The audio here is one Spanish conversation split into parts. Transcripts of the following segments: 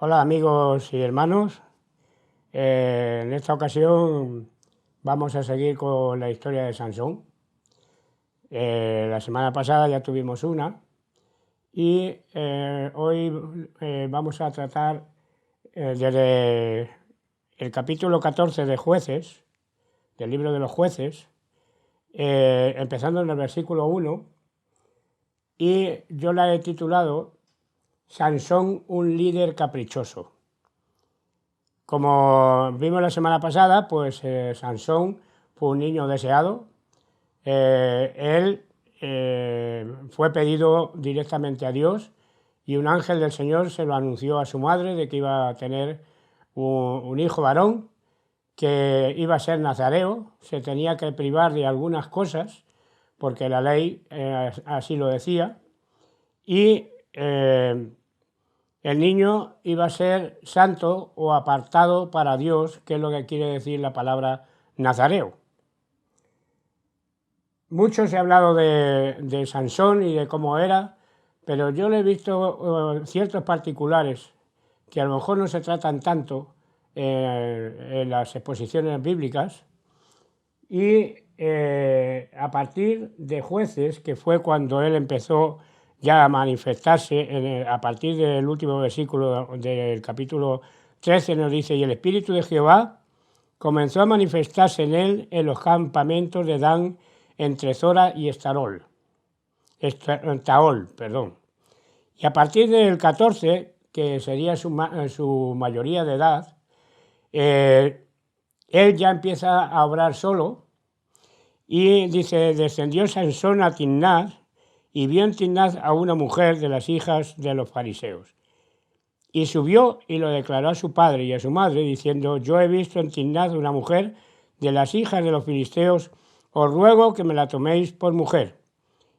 Hola amigos y hermanos, en esta ocasión vamos a seguir con la historia de Sansón. La semana pasada ya tuvimos una y hoy vamos a tratar desde el capítulo 14 de Jueces, del libro de los jueces, empezando en el versículo 1, y yo la he titulado Sansón, un líder caprichoso. Como vimos la semana pasada, pues Sansón fue un niño deseado. Él fue pedido directamente a Dios y un ángel del Señor se lo anunció a su madre de que iba a tener un hijo varón que iba a ser nazareo, se tenía que privar de algunas cosas porque la ley así lo decía, y el niño iba a ser santo o apartado para Dios, que es lo que quiere decir la palabra nazareo. Mucho se ha hablado de Sansón y de cómo era, pero yo le he visto ciertos particulares que a lo mejor no se tratan tanto en las exposiciones bíblicas, y a partir de Jueces, que fue cuando él empezó ya a manifestarse, a partir del último versículo del capítulo 13 nos dice: y el Espíritu de Jehová comenzó a manifestarse en él en los campamentos de Dan, entre Zora y Taol, perdón. Y a partir del 14, que sería su mayoría de edad, él ya empieza a obrar solo. Y dice: descendió Sansón a Timnat y vio en Timnat a una mujer de las hijas de los fariseos. Y subió y lo declaró a su padre y a su madre, diciendo: yo he visto en Timnat una mujer de las hijas de los filisteos, os ruego que me la toméis por mujer.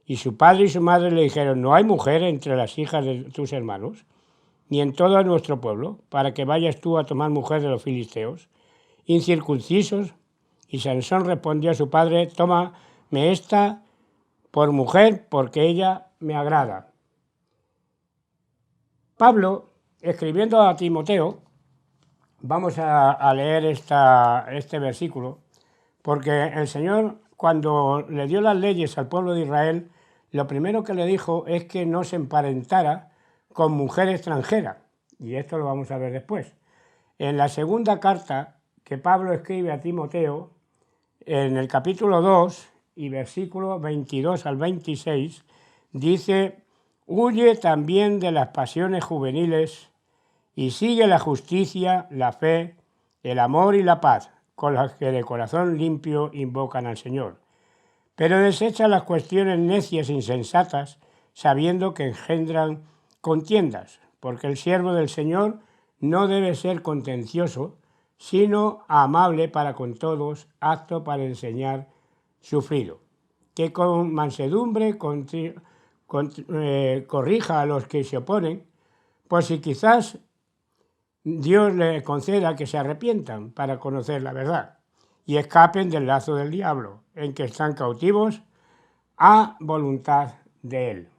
Y su padre y su madre le dijeron: no hay mujer entre las hijas de tus hermanos, ni en todo nuestro pueblo, para que vayas tú a tomar mujer de los filisteos, incircuncisos. Y Sansón respondió a su padre: tómame esta por mujer, porque ella me agrada. Pablo, escribiendo a Timoteo, vamos a leer este versículo, porque el Señor, cuando le dio las leyes al pueblo de Israel, lo primero que le dijo es que no se emparentara con mujer extranjera, y esto lo vamos a ver después. En la segunda carta que Pablo escribe a Timoteo, en el capítulo 2 y versículos 22 al 26, dice: huye también de las pasiones juveniles y sigue la justicia, la fe, el amor y la paz, con las que de corazón limpio invocan al Señor. Pero desecha las cuestiones necias e insensatas, sabiendo que engendran contiendas, porque el siervo del Señor no debe ser contencioso, sino amable para con todos, apto para enseñar, sufrido, que con mansedumbre corrija a los que se oponen, por si quizás Dios le conceda que se arrepientan para conocer la verdad y escapen del lazo del diablo, en que están cautivos a voluntad de él.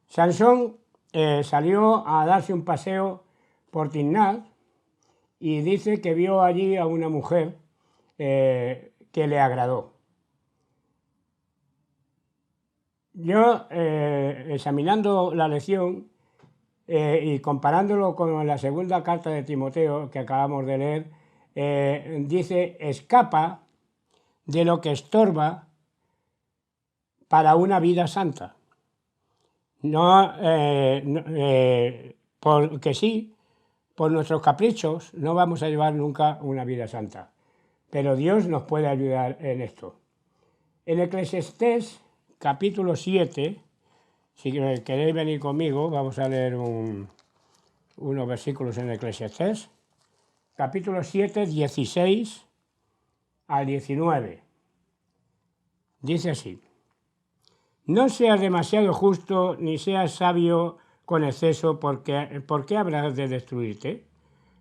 Sansón salió a darse un paseo por Timnat y dice que vio allí a una mujer que le agradó. Yo, examinando la lección y comparándolo con la segunda carta de Timoteo que acabamos de leer, dice: escapa de lo que estorba para una vida santa. Porque sí, por nuestros caprichos no vamos a llevar nunca una vida santa, pero Dios nos puede ayudar en esto. En Eclesiastés capítulo 7, si queréis venir conmigo, vamos a leer unos versículos en Eclesiastés, capítulo 7, 16 al 19. Dice así: no seas demasiado justo, ni seas sabio con exceso, ¿por qué habrás de destruirte?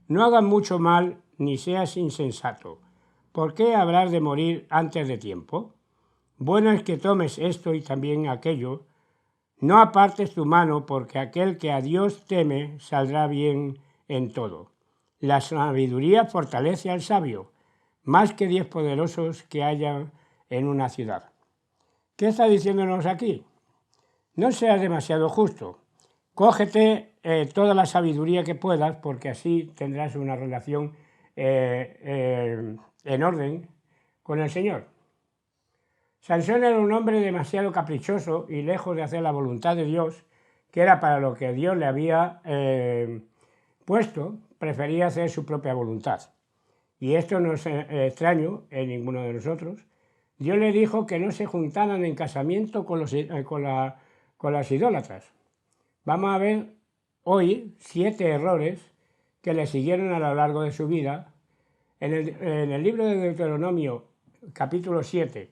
No hagas mucho mal, ni seas insensato, ¿por qué habrás de morir antes de tiempo? Bueno es que tomes esto y también aquello. No apartes tu mano, porque aquel que a Dios teme saldrá bien en todo. La sabiduría fortalece al sabio, más que 10 poderosos que haya en una ciudad. ¿Qué está diciéndonos aquí? No seas demasiado justo. Cógete toda la sabiduría que puedas, porque así tendrás una relación en orden con el Señor. Sansón era un hombre demasiado caprichoso y lejos de hacer la voluntad de Dios, que era para lo que Dios le había puesto, prefería hacer su propia voluntad. Y esto no es extraño en ninguno de nosotros. Dios le dijo que no se juntaran en casamiento con las idólatras. Vamos a ver hoy 7 errores que le siguieron a lo largo de su vida. En el libro de Deuteronomio, capítulo 7,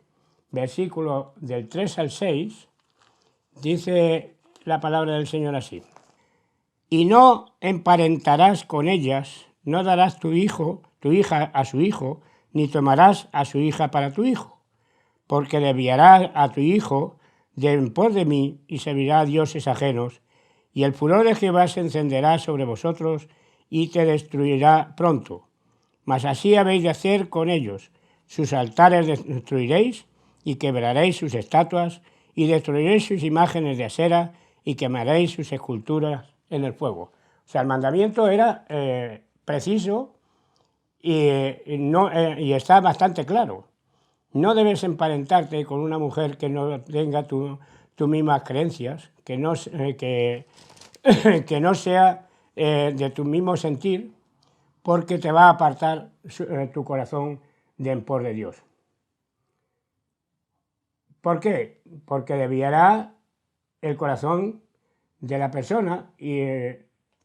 versículo del 3 al 6, dice la palabra del Señor así: y no emparentarás con ellas, no darás tu hija a su hijo, ni tomarás a su hija para tu hijo, porque desviarás a tu hijo de en pos de mí y servirá a dioses ajenos, y el furor de Jehová se encenderá sobre vosotros y te destruirá pronto. Mas así habéis de hacer con ellos: sus altares destruiréis y quebraréis sus estatuas y destruiréis sus imágenes de acera y quemaréis sus esculturas en el fuego. O sea, el mandamiento era preciso y está bastante claro. No debes emparentarte con una mujer que no tenga tus mismas creencias, que no sea de tu mismo sentir, porque te va a apartar tu corazón de en pos de Dios. ¿Por qué? Porque desviará el corazón de la persona y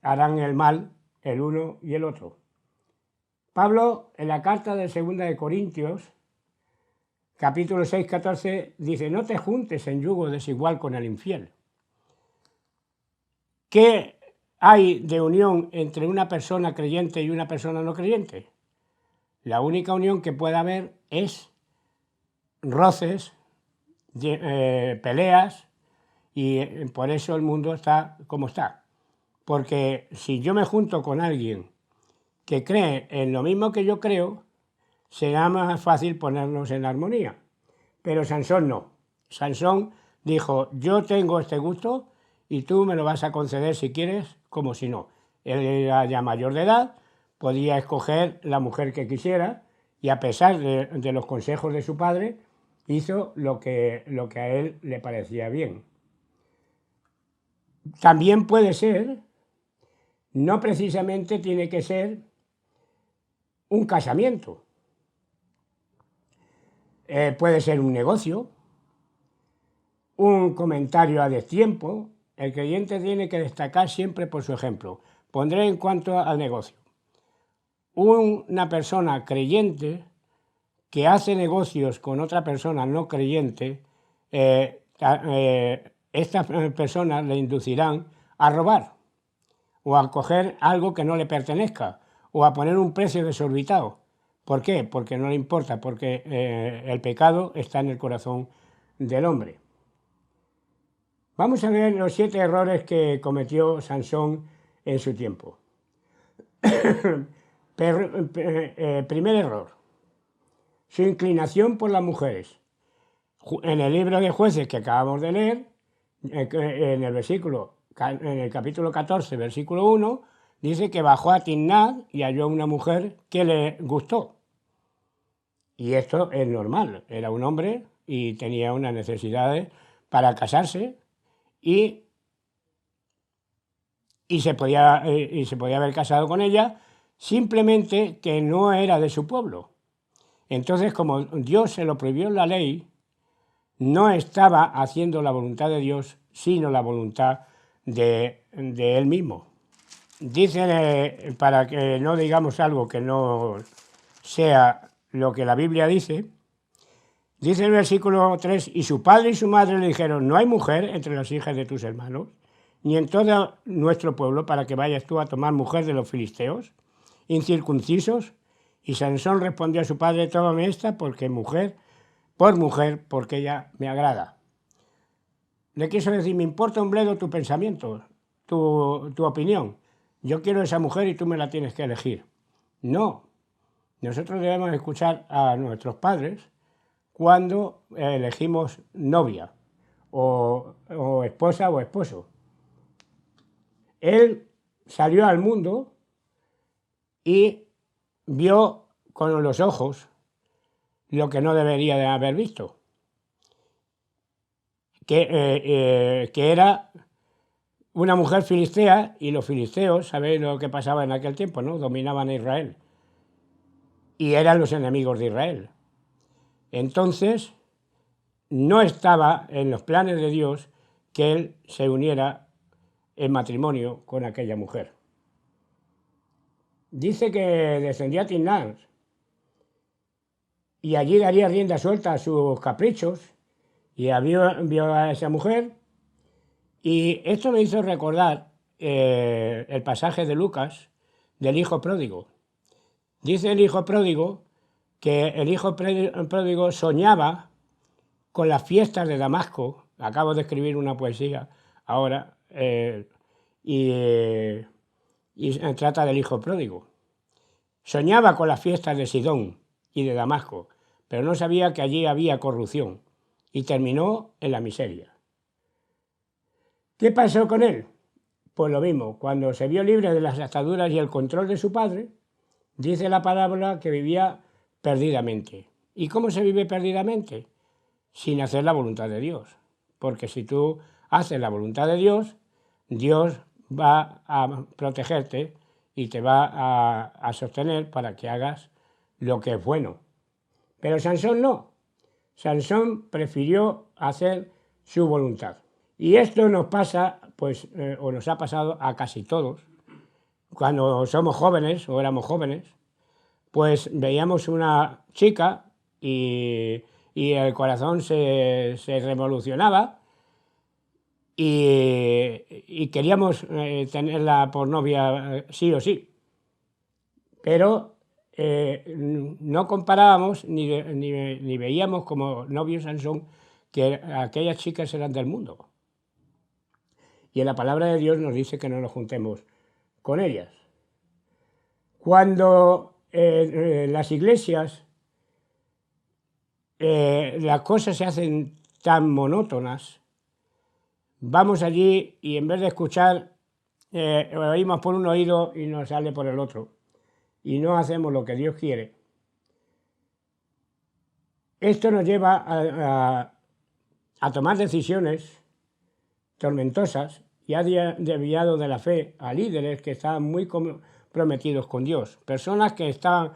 harán el mal el uno y el otro. Pablo, en la carta de 2 de Corintios, capítulo 6, 14, dice: no te juntes en yugo desigual con el infiel. ¿Qué hay de unión entre una persona creyente y una persona no creyente? La única unión que puede haber es roces, peleas, y por eso el mundo está como está. Porque si yo me junto con alguien que cree en lo mismo que yo creo, será más fácil ponernos en armonía. Pero Sansón no. Sansón dijo: yo tengo este gusto y tú me lo vas a conceder si quieres, como si no. Él era ya mayor de edad, podía escoger la mujer que quisiera, y a pesar de los consejos de su padre, hizo lo que a él le parecía bien. También puede ser, no precisamente tiene que ser un casamiento. Puede ser un negocio, un comentario a destiempo. El creyente tiene que destacar siempre por su ejemplo. Pondré en cuanto al negocio. Una persona creyente que hace negocios con otra persona no creyente, estas personas le inducirán a robar, o a coger algo que no le pertenezca, o a poner un precio desorbitado. ¿Por qué? Porque no le importa, porque el pecado está en el corazón del hombre. Vamos a ver los 7 errores que cometió Sansón en su tiempo. Primer error: su inclinación por las mujeres. En el libro de Jueces que acabamos de leer, en el capítulo 14, versículo 1, dice que bajó a Timnat y halló una mujer que le gustó. Y esto es normal, era un hombre y tenía unas necesidades para casarse, y se podía haber casado con ella, simplemente que no era de su pueblo. Entonces, como Dios se lo prohibió en la ley, no estaba haciendo la voluntad de Dios, sino la voluntad de él mismo. Dice, para que no digamos algo que no sea lo que la Biblia dice, dice el versículo 3: y su padre y su madre le dijeron: no hay mujer entre las hijas de tus hermanos, ni en todo nuestro pueblo, para que vayas tú a tomar mujer de los filisteos, incircuncisos. Y Sansón respondió a su padre: tómame esta porque porque ella me agrada. Le quiso decir: me importa un bledo tu pensamiento, tu opinión. yo quiero esa mujer y tú me la tienes que elegir. No, nosotros debemos escuchar a nuestros padres cuando elegimos novia o esposa o esposo. Él salió al mundo y vio con los ojos lo que no debería de haber visto, que era una mujer filistea, y los filisteos, sabéis lo que pasaba en aquel tiempo, ¿no? Dominaban a Israel y eran los enemigos de Israel. Entonces, no estaba en los planes de Dios que él se uniera en matrimonio con aquella mujer. Dice que descendía a Timnat y allí daría rienda suelta a sus caprichos, y vio a esa mujer, y esto me hizo recordar el pasaje de Lucas del hijo pródigo. Dice el hijo pródigo que el hijo pródigo soñaba con las fiestas de Damasco. Acabo de escribir una poesía ahora y trata del hijo pródigo. Soñaba con las fiestas de Sidón y de Damasco, pero no sabía que allí había corrupción y terminó en la miseria. ¿Qué pasó con él? Pues lo mismo, cuando se vio libre de las ataduras y el control de su padre, dice la palabra que vivía perdidamente. ¿Y cómo se vive perdidamente? Sin hacer la voluntad de Dios. Porque si tú haces la voluntad de Dios, Dios va a protegerte y te va a sostener para que hagas lo que es bueno. Pero Sansón no. Sansón prefirió hacer su voluntad. Y esto nos pasa, pues, o nos ha pasado a casi todos. Cuando somos jóvenes, o éramos jóvenes, pues veíamos una chica y el corazón se revolucionaba y queríamos tenerla por novia sí o sí. Pero no comparábamos ni veíamos como novio Sansón que aquellas chicas eran del mundo. Y en la palabra de Dios nos dice que no nos juntemos con ellas. Cuando las iglesias las cosas se hacen tan monótonas, vamos allí y en vez de escuchar, oímos por un oído y nos sale por el otro, y no hacemos lo que Dios quiere. Esto nos lleva a tomar decisiones tormentosas y ha desviado de la fe a líderes que estaban muy comprometidos con Dios, personas que estaban,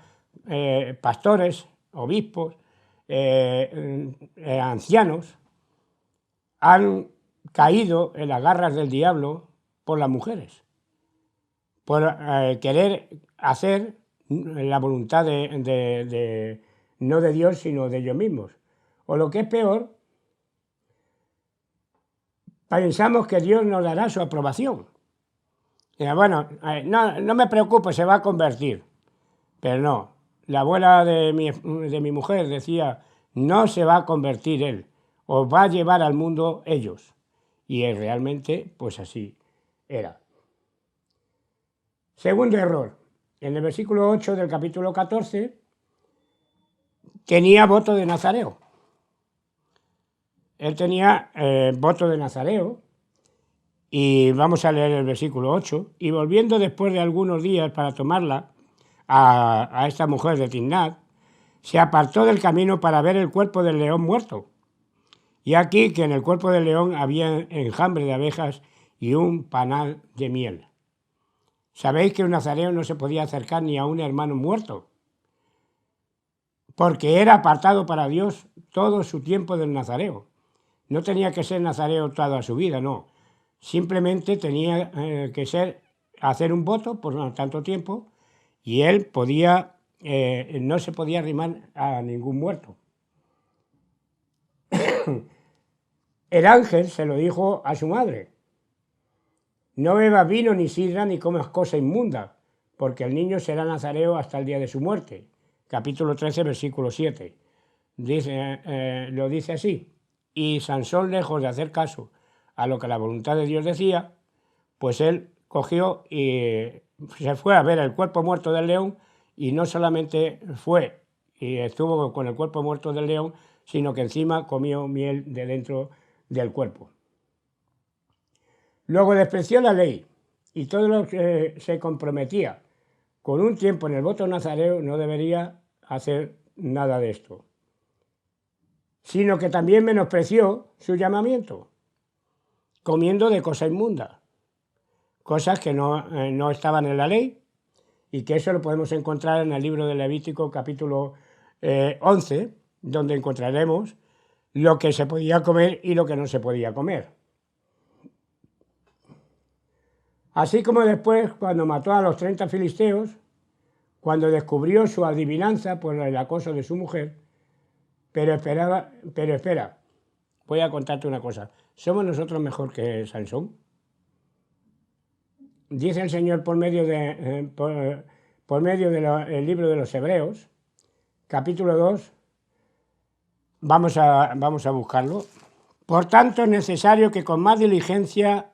pastores, obispos, ancianos, han caído en las garras del diablo por las mujeres, por querer hacer la voluntad no de Dios, sino de ellos mismos. O lo que es peor, pensamos que Dios nos dará su aprobación. Y, bueno, no me preocupo, se va a convertir. Pero no, la abuela de mi mujer decía, no se va a convertir él, os va a llevar al mundo ellos. Y realmente, pues así era. Segundo error, en el versículo 8 del capítulo 14, tenía voto de nazareo. Él tenía voto de nazareo, y vamos a leer el versículo 8, y volviendo después de algunos días para tomarla a esta mujer de Timnat, se apartó del camino para ver el cuerpo del león muerto. Y aquí que en el cuerpo del león había enjambre de abejas y un panal de miel. Sabéis que un nazareo no se podía acercar ni a un hermano muerto, porque era apartado para Dios todo su tiempo del nazareo. No tenía que ser nazareo toda su vida, no. Simplemente tenía que hacer un voto por tanto tiempo, y él no se podía arrimar a ningún muerto. El ángel se lo dijo a su madre: no bebas vino ni sidra ni comas cosa inmunda, porque el niño será nazareo hasta el día de su muerte. Capítulo 13, versículo 7. Lo dice así. Y Sansón, lejos de hacer caso a lo que la voluntad de Dios decía, pues él cogió y se fue a ver el cuerpo muerto del león, y no solamente fue y estuvo con el cuerpo muerto del león, sino que encima comió miel de dentro del cuerpo. Luego despreció la ley, y todo lo que se comprometía con un tiempo en el voto nazareo no debería hacer nada de esto, sino que también menospreció su llamamiento, comiendo de cosa inmunda, cosas que no estaban en la ley, y que eso lo podemos encontrar en el libro de Levítico capítulo 11, donde encontraremos lo que se podía comer y lo que no se podía comer. Así como después, cuando mató a los 30 filisteos, cuando descubrió su adivinanza por el acoso de su mujer, pero espera, voy a contarte una cosa. ¿Somos nosotros mejor que Sansón? Dice el Señor por medio del libro de los Hebreos, capítulo 2, vamos a buscarlo. Por tanto, es necesario que con más diligencia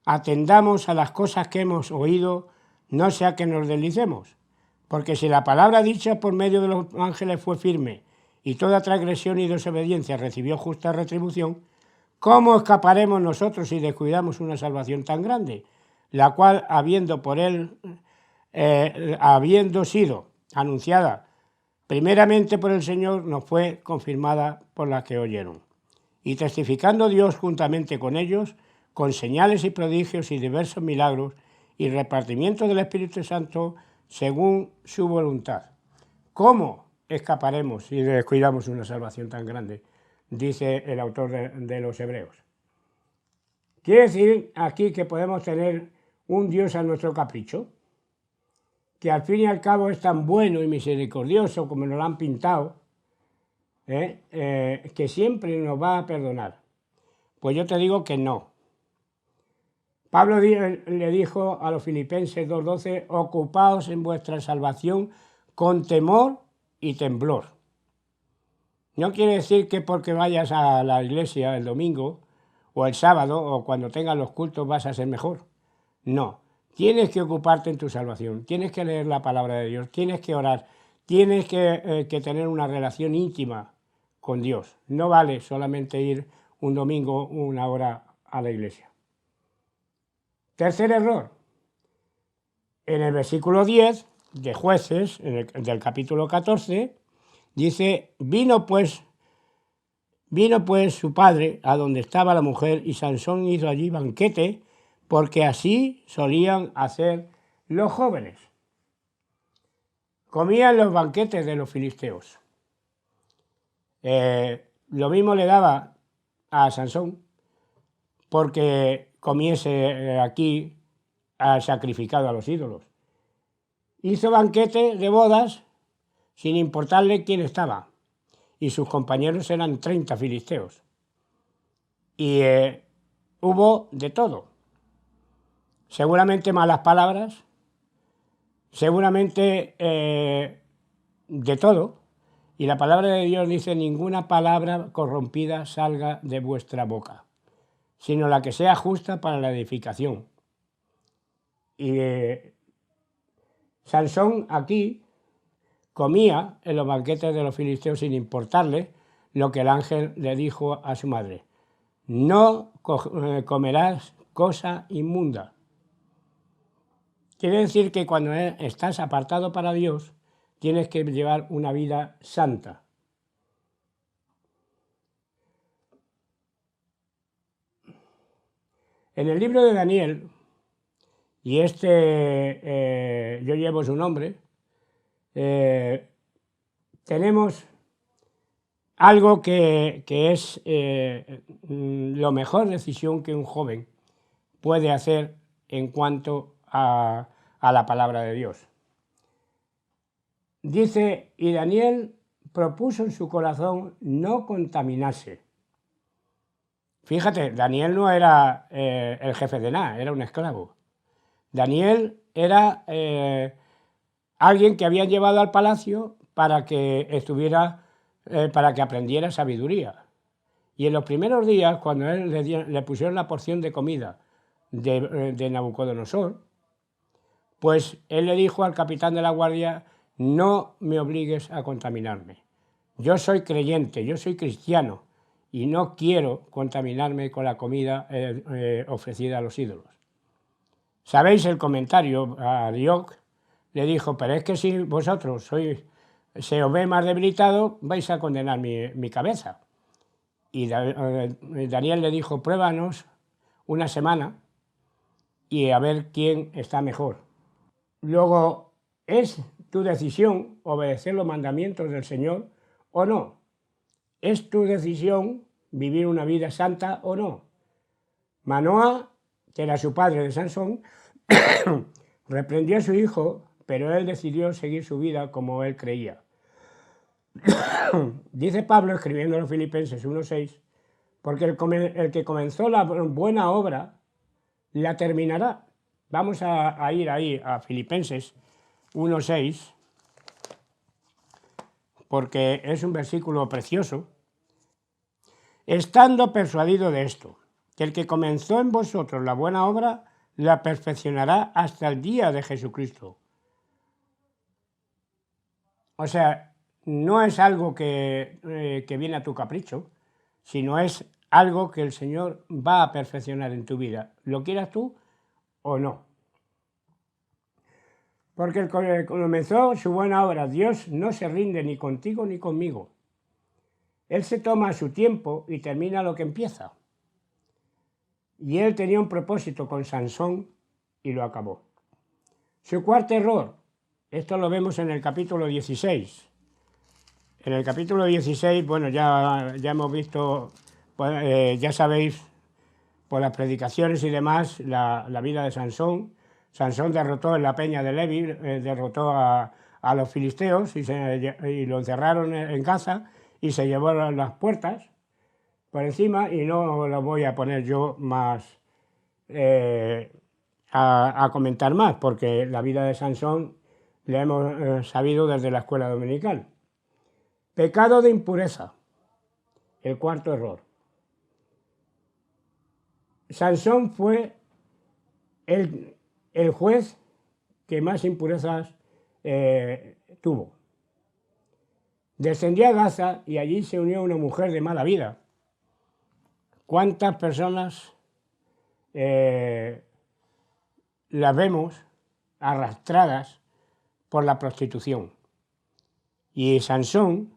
atendamos a las cosas que hemos oído, no sea que nos deslicemos. Porque si la palabra dicha por medio de los ángeles fue firme, y toda transgresión y desobediencia recibió justa retribución, ¿cómo escaparemos nosotros si descuidamos una salvación tan grande, la cual, habiendo sido anunciada primeramente por el Señor, nos fue confirmada por las que oyeron? Y testificando Dios juntamente con ellos, con señales y prodigios y diversos milagros y repartimiento del Espíritu Santo según su voluntad. ¿Cómo escaparemos si descuidamos una salvación tan grande?, dice el autor de los Hebreos. Quiere decir aquí que podemos tener un Dios a nuestro capricho, que al fin y al cabo es tan bueno y misericordioso como nos lo han pintado, que siempre nos va a perdonar. Pues yo te digo que no. Pablo le dijo a los Filipenses 2:12, ocupaos en vuestra salvación con temor y temblor. No quiere decir que porque vayas a la iglesia el domingo o el sábado o cuando tengas los cultos vas a ser mejor. No, tienes que ocuparte en tu salvación, tienes que leer la palabra de Dios, tienes que orar, tienes que tener una relación íntima con Dios. No vale solamente ir un domingo, una hora a la iglesia. Tercer error. En el versículo 10 de Jueces, del capítulo 14, dice, vino pues su padre a donde estaba la mujer, y Sansón hizo allí banquete, porque así solían hacer los jóvenes. Comían los banquetes de los filisteos. Lo mismo le daba a Sansón, porque comiese aquí sacrificado a los ídolos. Hizo banquete de bodas sin importarle quién estaba, y sus compañeros eran 30 filisteos. Y hubo de todo. Seguramente malas palabras, seguramente de todo. Y la palabra de Dios dice, ninguna palabra corrompida salga de vuestra boca, sino la que sea justa para la edificación. Y Sansón aquí comía en los banquetes de los filisteos sin importarle lo que el ángel le dijo a su madre. No comerás cosa inmunda. Quiere decir que cuando estás apartado para Dios, tienes que llevar una vida santa. En el libro de Daniel, y yo llevo su nombre, tenemos algo que es la mejor decisión que un joven puede hacer en cuanto a la palabra de Dios. Dice, y Daniel propuso en su corazón no contaminarse. Fíjate, Daniel no era el jefe de nada, era un esclavo. Daniel era alguien que habían llevado al palacio para que para que aprendiera sabiduría. Y en los primeros días, cuando él le pusieron la porción de comida de Nabucodonosor, pues él le dijo al capitán de la guardia: no me obligues a contaminarme. Yo soy creyente, yo soy cristiano y no quiero contaminarme con la comida ofrecida a los ídolos. ¿Sabéis el comentario? A Dioc le dijo: pero es que si vosotros se os ve más debilitado, vais a condenar mi cabeza. Y Daniel le dijo: pruébanos una semana y a ver quién está mejor. Luego, es tu decisión obedecer los mandamientos del Señor o no. Es tu decisión vivir una vida santa o no. Manoah, que era su padre de Sansón, reprendió a su hijo, pero él decidió seguir su vida como él creía. Dice Pablo, escribiendo en los Filipenses 1:6, porque el que comenzó la buena obra la terminará. Vamos a ir ahí a Filipenses 1:6, porque es un versículo precioso. Estando persuadido de esto, que el que comenzó en vosotros la buena obra la perfeccionará hasta el día de Jesucristo. O sea, no es algo que viene a tu capricho, sino es algo que el Señor va a perfeccionar en tu vida, lo quieras tú o no. Porque el que comenzó su buena obra, Dios no se rinde ni contigo ni conmigo. Él se toma su tiempo y termina lo que empieza. Y él tenía un propósito con Sansón y lo acabó. Su cuarto error, esto lo vemos en el capítulo 16. En el capítulo 16, bueno, ya hemos visto, pues, ya sabéis, por las predicaciones y demás, la vida de Sansón. Sansón derrotó en la peña de Levi, derrotó a los filisteos y lo encerraron en Gaza y se llevaron las puertas por encima, y no lo voy a poner yo más a comentar más, porque la vida de Sansón la hemos sabido desde la escuela dominical. Pecado de impureza, el cuarto error. Sansón fue el juez que más impurezas tuvo. Descendió a Gaza y allí se unió a una mujer de mala vida. ¿Cuántas personas las vemos arrastradas por la prostitución? Y Sansón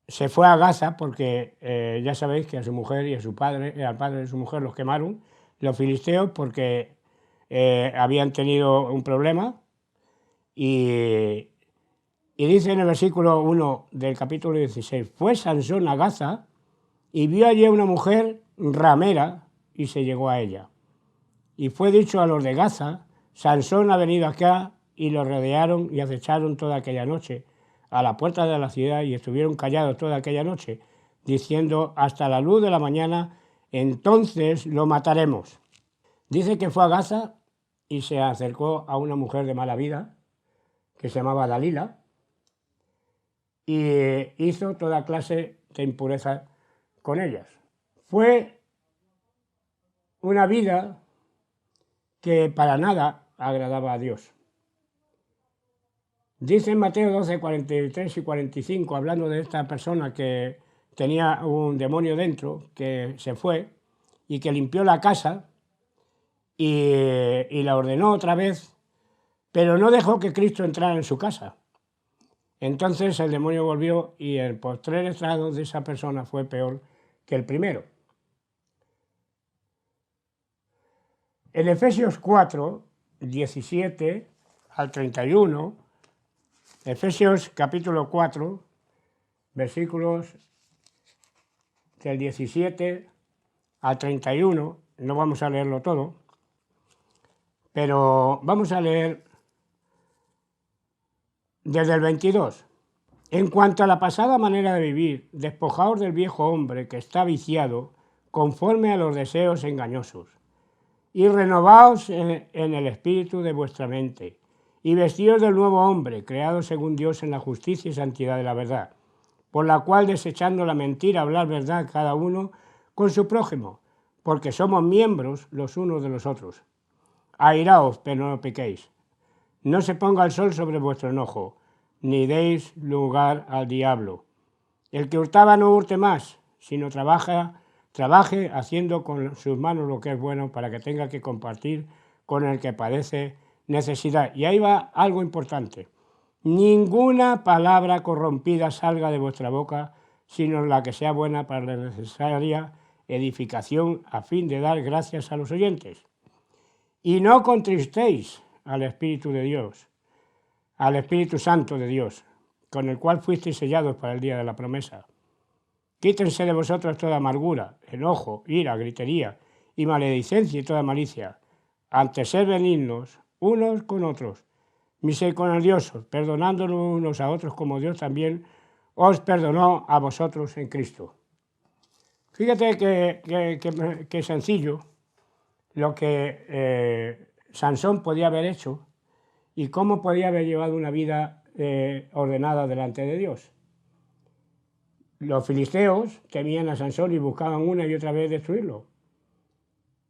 se fue a Gaza porque ya sabéis que a su mujer y a su padre, al padre de su mujer, los quemaron los filisteos porque habían tenido un problema. Y dice en el versículo 1 del capítulo 16: fue Sansón a Gaza y vio allí a una mujer ramera y se llegó a ella. Y fue dicho a los de Gaza: Sansón ha venido acá, y lo rodearon y acecharon toda aquella noche a la puerta de la ciudad y estuvieron callados toda aquella noche, diciendo: hasta la luz de la mañana, entonces lo mataremos. Dice que fue a Gaza y se acercó a una mujer de mala vida que se llamaba Dalila y hizo toda clase de impureza con ellas. Fue una vida que para nada agradaba a Dios. Dice en Mateo 12, 43 y 45, hablando de esta persona que tenía un demonio dentro, que se fue y que limpió la casa y la ordenó otra vez, pero no dejó que Cristo entrara en su casa. Entonces el demonio volvió y el postrer estado de esa persona fue peor que el primero. En Efesios 4, 17 al 31, Efesios capítulo 4, versículos del 17 al 31, no vamos a leerlo todo, pero vamos a leer desde el 22. En cuanto a la pasada manera de vivir, despojaos del viejo hombre que está viciado conforme a los deseos engañosos, y renovaos en el espíritu de vuestra mente, y vestíos del nuevo hombre, creado según Dios en la justicia y santidad de la verdad, por la cual, desechando la mentira, hablar verdad cada uno con su prójimo, porque somos miembros los unos de los otros. Airaos, pero no pequéis. No se ponga el sol sobre vuestro enojo, ni deis lugar al diablo. El que hurtaba no hurte más, sino trabaje haciendo con sus manos lo que es bueno para que tenga que compartir con el que padece necesidad. Y ahí va algo importante. Ninguna palabra corrompida salga de vuestra boca, sino la que sea buena para la necesaria edificación a fin de dar gracias a los oyentes. Y no contristéis al Espíritu de Dios, al Espíritu Santo de Dios, con el cual fuisteis sellados para el día de la promesa. Quítense de vosotros toda amargura, enojo, ira, gritería y maledicencia y toda malicia. Antes ser benignos unos con otros, misericordiosos, perdonándonos unos a otros como Dios también os perdonó a vosotros en Cristo. Fíjate que sencillo lo que Sansón podía haber hecho y cómo podía haber llevado una vida ordenada delante de Dios. Los filisteos temían a Sansón y buscaban una y otra vez destruirlo.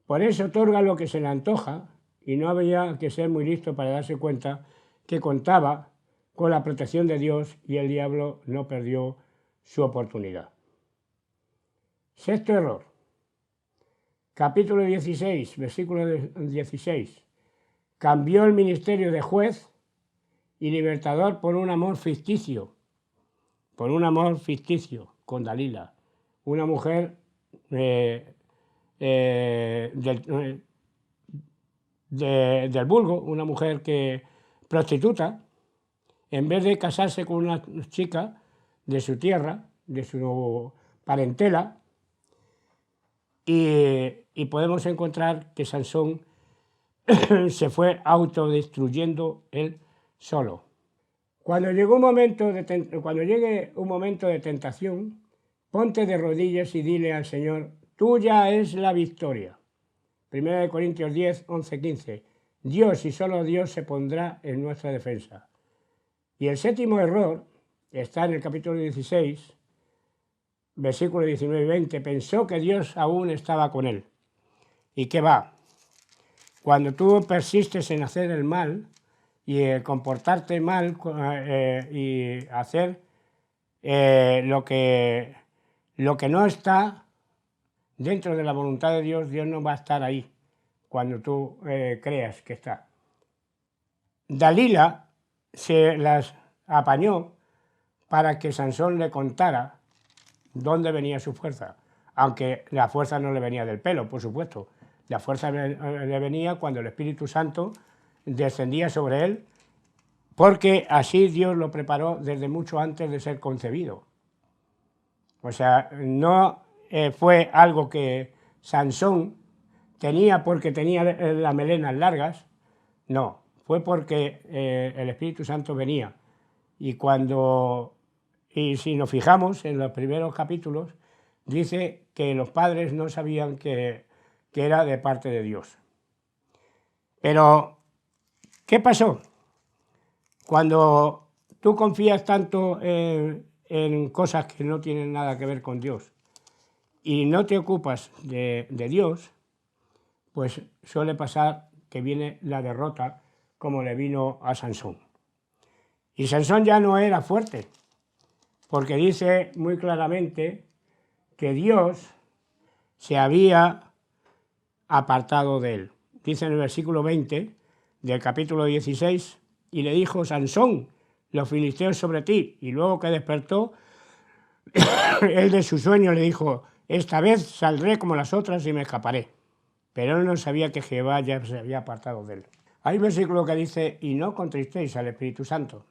Por eso otorga lo que se le antoja y no había que ser muy listo para darse cuenta que contaba con la protección de Dios y el diablo no perdió su oportunidad. Sexto error. Capítulo 16, versículo 16. Cambió el ministerio de juez y libertador por un amor ficticio con Dalila, una mujer del vulgo, una mujer prostituta, en vez de casarse con una chica de su tierra, de su parentela, y podemos encontrar que Sansón se fue autodestruyendo él solo. Cuando llegue un momento de tentación, ponte de rodillas y dile al Señor, tuya es la victoria. 1 Corintios 10, 11, 15. Dios y solo Dios se pondrá en nuestra defensa. Y el séptimo error está en el capítulo 16, versículos 19 y 20. Pensó que Dios aún estaba con él. ¿Y qué va? Cuando tú persistes en hacer el mal y comportarte mal y hacer lo que no está dentro de la voluntad de Dios, Dios no va a estar ahí cuando tú creas que está. Dalila se las apañó para que Sansón le contara dónde venía su fuerza, aunque la fuerza no le venía del pelo, por supuesto. La fuerza le venía cuando el Espíritu Santo descendía sobre él, porque así Dios lo preparó desde mucho antes de ser concebido. O sea, no fue algo que Sansón tenía porque tenía las melenas largas, no, fue porque el Espíritu Santo venía. Y si nos fijamos en los primeros capítulos, dice que los padres no sabían que era de parte de Dios. Pero, ¿qué pasó? Cuando tú confías tanto en cosas que no tienen nada que ver con Dios y no te ocupas de Dios, pues suele pasar que viene la derrota como le vino a Sansón. Y Sansón ya no era fuerte, porque dice muy claramente que Dios se había apartado de él. Dice en el versículo 20 del capítulo 16, y le dijo, Sansón, los filisteos sobre ti. Y luego que despertó, él de su sueño le dijo, esta vez saldré como las otras y me escaparé. Pero él no sabía que Jehová ya se había apartado de él. Hay un versículo que dice, y no contristéis al Espíritu Santo.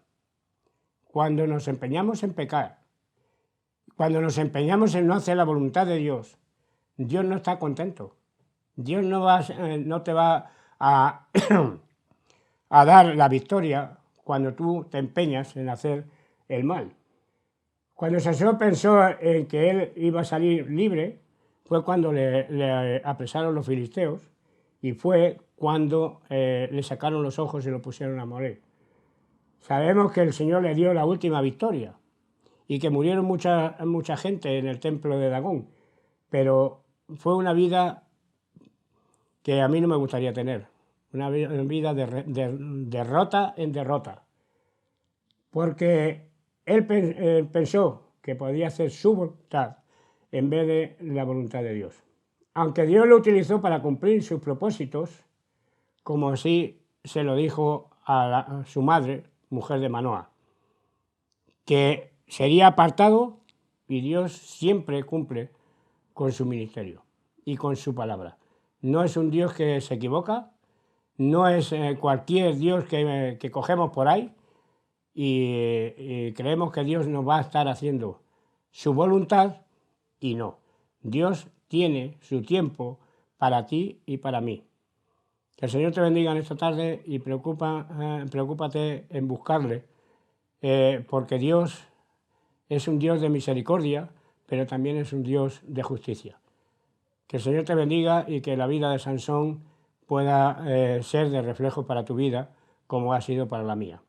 Cuando nos empeñamos en pecar, cuando nos empeñamos en no hacer la voluntad de Dios, Dios no está contento. Dios no te va a, a dar la victoria cuando tú te empeñas en hacer el mal. Cuando Sansón pensó en que él iba a salir libre, fue cuando le apresaron los filisteos y fue cuando le sacaron los ojos y lo pusieron a morir. Sabemos que el Señor le dio la última victoria y que murieron mucha gente en el templo de Dagón, pero fue una vida que a mí no me gustaría tener. Una vida de derrota en derrota. Porque él pensó que podía hacer su voluntad en vez de la voluntad de Dios. Aunque Dios lo utilizó para cumplir sus propósitos, como así se lo dijo a su madre, mujer de Manoa, que sería apartado, y Dios siempre cumple con su ministerio y con su palabra. No es un Dios que se equivoca, no es cualquier Dios que cogemos por ahí y creemos que Dios nos va a estar haciendo su voluntad, y no. Dios tiene su tiempo para ti y para mí. Que el Señor te bendiga en esta tarde y preocúpate en buscarle, porque Dios es un Dios de misericordia, pero también es un Dios de justicia. Que el Señor te bendiga y que la vida de Sansón pueda ser de reflejo para tu vida, como ha sido para la mía.